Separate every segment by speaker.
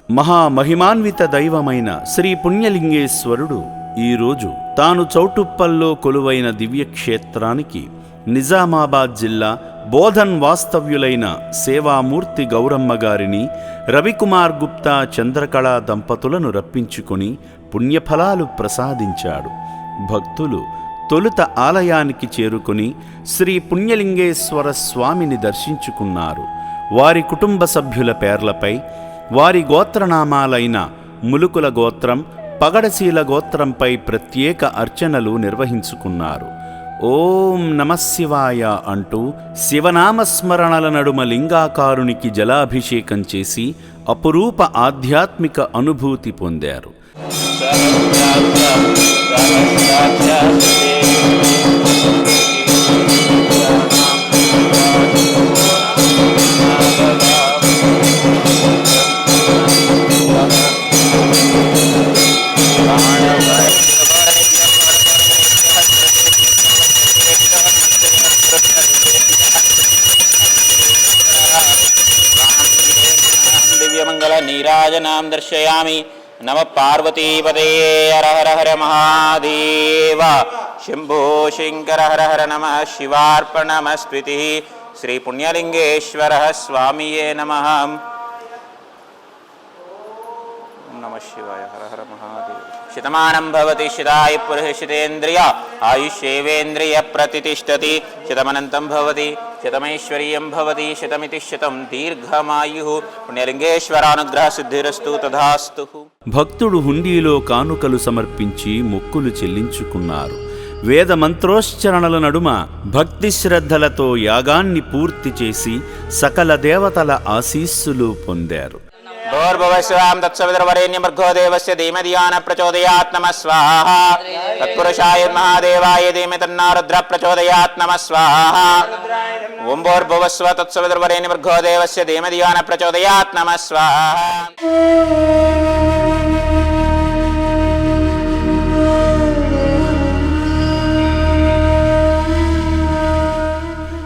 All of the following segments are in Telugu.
Speaker 1: మహామహిమాన్విత దైవమైన శ్రీ పుణ్యలింగేశ్వరుడు ఈరోజు తాను చౌటుప్పల్లో కొలువైన దివ్యక్షేత్రానికి నిజామాబాద్ జిల్లా బోధన్ వాస్తవ్యులైన సేవామూర్తి గౌరమ్మ గారిని రవికుమార్ గుప్తా చంద్రకళా దంపతులను రప్పించుకొని పుణ్యఫలాలు ప్రసాదించాడు. భక్తులు తొలుత ఆలయానికి చేరుకుని శ్రీ పుణ్యలింగేశ్వర స్వామిని దర్శించుకున్నారు. వారి కుటుంబ సభ్యుల పేర్లపై వారి గోత్రనామాలైన ములుకుల గోత్రం, పగడశీల గోత్రంపై ప్రత్యేక అర్చనలు నిర్వహించుకున్నారు. ఓం నమశివాయ అంటూ శివనామస్మరణల నడుమ లింగాకారునికి జలాభిషేకం చేసి అపురూప ఆధ్యాత్మిక అనుభూతి పొందారు.
Speaker 2: దివ్యమంగళ నీరాజనాం దర్శయామి. నమ పార్వతీపదే హర హర హర మహాదేవ శంభో శంకర హర హర నమ శివార్పణమస్త్వితి. శ్రీ పుణ్యలింగేశ్వర స్వామియే నమః. నమ శివాయ. హర హర మహాదేవ. శతమానం భవతి శతాయు పురుష శతేంద్రియ ఆయుష్యేవేంద్రియ ప్రతిష్టతి. శతమనంతం భవతి శతమైశ్వర్యం భవతి శతమితి శతం దీర్ఘమాయు. పుణ్యలింగేశ్వరానుగ్రహ సిద్ధిరస్తు తథాస్తు.
Speaker 1: భక్తుడు హుండీలో కానుకలు సమర్పించి మొక్కులు చెల్లించుకున్నారు. వేద మంత్రోచ్చరణల నడుమ భక్తి శ్రద్ధలతో యాగాన్ని పూర్తి చేసి సకల దేవతల ఆశీస్సులు పొందారు.
Speaker 2: భోర్భువస్వాం తత్సవితుర్వరేణ్యమర్ఘో దేవస్య ధీమధియాన ప్రచోదయాత్ నమః స్వాహా. తత్పురుషాయ మహాదేవాయ ధీమహి తన్నో రుద్రః ప్రచోదయాత్ నమః స్వాహా. ఓం భోర్భువస్వ తత్సవితుర్వరేణ్యమర్ఘో దేవస్య ధీమధియాన ప్రచోదయాత్ నమః స్వాహా.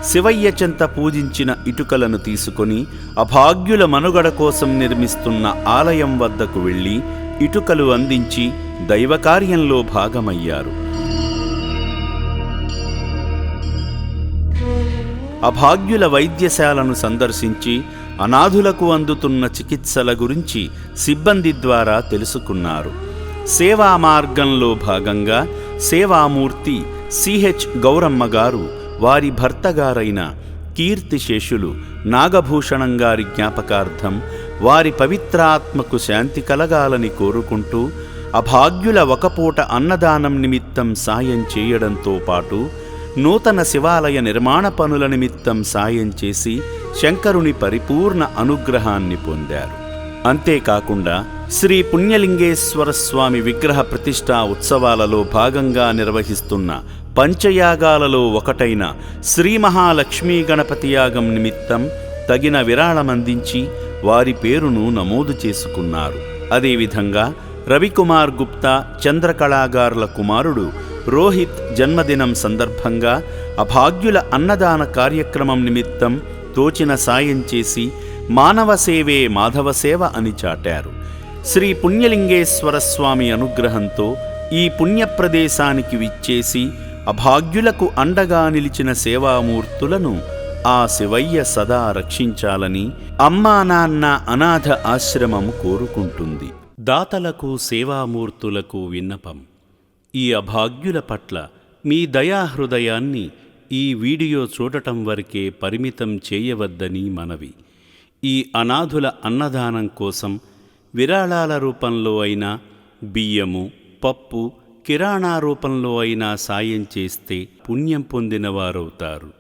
Speaker 1: శివయ్య చెంత పూజించిన ఇటుకలను తీసుకొని అభాగ్యుల మనుగడ కోసం నిర్మిస్తున్న ఆలయం వద్దకు వెళ్ళి ఇటుకలు అందించి దైవకార్యంలో భాగమయ్యారు. అభాగ్యుల వైద్యశాలను సందర్శించి అనాథులకు అందుతున్న చికిత్సల గురించి సిబ్బంది ద్వారా తెలుసుకున్నారు. సేవా మార్గంలో భాగంగా సేవామూర్తి సిహెచ్ గౌరమ్మ గారు వారి భర్తగారైన కీర్తిశేషులు నాగభూషణం గారి జ్ఞాపకార్థం వారి పవిత్రాత్మకు శాంతి కలగాలని కోరుకుంటూ అభాగ్యుల ఒకపూట అన్నదానం నిమిత్తం సాయం చేయడంతో పాటు నూతన శివాలయ నిర్మాణ పనుల నిమిత్తం సాయం చేసి శంకరుని పరిపూర్ణ అనుగ్రహాన్ని పొందారు. అంతేకాకుండా శ్రీ పుణ్యలింగేశ్వర స్వామి విగ్రహ ప్రతిష్ఠా ఉత్సవాలలో భాగంగా నిర్వహిస్తున్న పంచయాగాలలో ఒకటైన శ్రీ మహాలక్ష్మీ గణపతి యాగం నిమిత్తం తగిన విరాళమందించి వారి పేరును నమోదు చేసుకున్నారు. అదేవిధంగా రవికుమార్ గుప్తా చంద్రకళాగారుల కుమారుడు రోహిత్ జన్మదినం సందర్భంగా అభాగ్యుల అన్నదాన కార్యక్రమం నిమిత్తం తోచిన సాయం చేసి మానవ సేవే మాధవ సేవ అని చాటారు. శ్రీ పుణ్యలింగేశ్వర స్వామి అనుగ్రహంతో ఈ పుణ్యప్రదేశానికి విచ్చేసి అభాగ్యులకు అండగా నిలిచిన సేవామూర్తులను ఆ శివయ్య సదా రక్షించాలని అమ్మా నాన్న అనాథ ఆశ్రమం కోరుకుంటుంది. దాతలకు సేవామూర్తులకు విన్నపం. ఈ అభాగ్యుల పట్ల మీ దయాహృదయాన్ని ఈ వీడియో చూడటం వరకే పరిమితం చేయవద్దని మనవి. ఈ అనాథుల అన్నదానం కోసం విరాళాల రూపంలో అయినా, బియ్యము, పప్పు, కిరాణా రూపంలో అయినా సాయం చేస్తే పుణ్యం పొందినవారవుతారు.